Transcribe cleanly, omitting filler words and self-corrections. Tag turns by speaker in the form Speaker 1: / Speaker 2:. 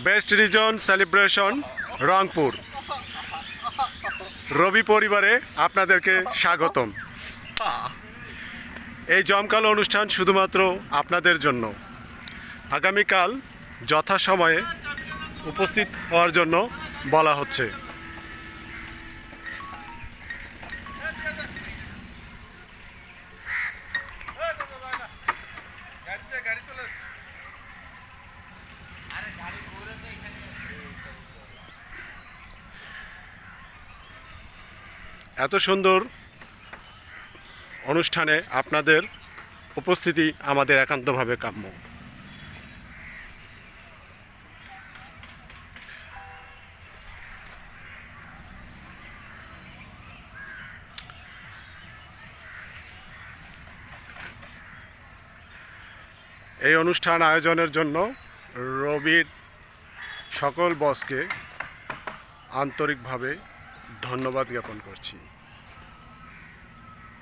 Speaker 1: Best reason celebration Rangpur রবি পরিবারে আপনাদেরকে স্বাগতম। এই জমকালো অনুষ্ঠান শুধুমাত্র আপনাদের জন্য। আগামীকাল যথাসময়ে উপস্থিত হওয়ার জন্য বলা হচ্ছে। এত সুন্দর অনুষ্ঠানে আপনাদের উপস্থিতি আমাদের একান্তভাবে কাম্য। এই অনুষ্ঠান আয়োজনের জন্য রবির সকল বসকে আন্তরিকভাবে ধন্যবাদ জ্ঞাপন করছি।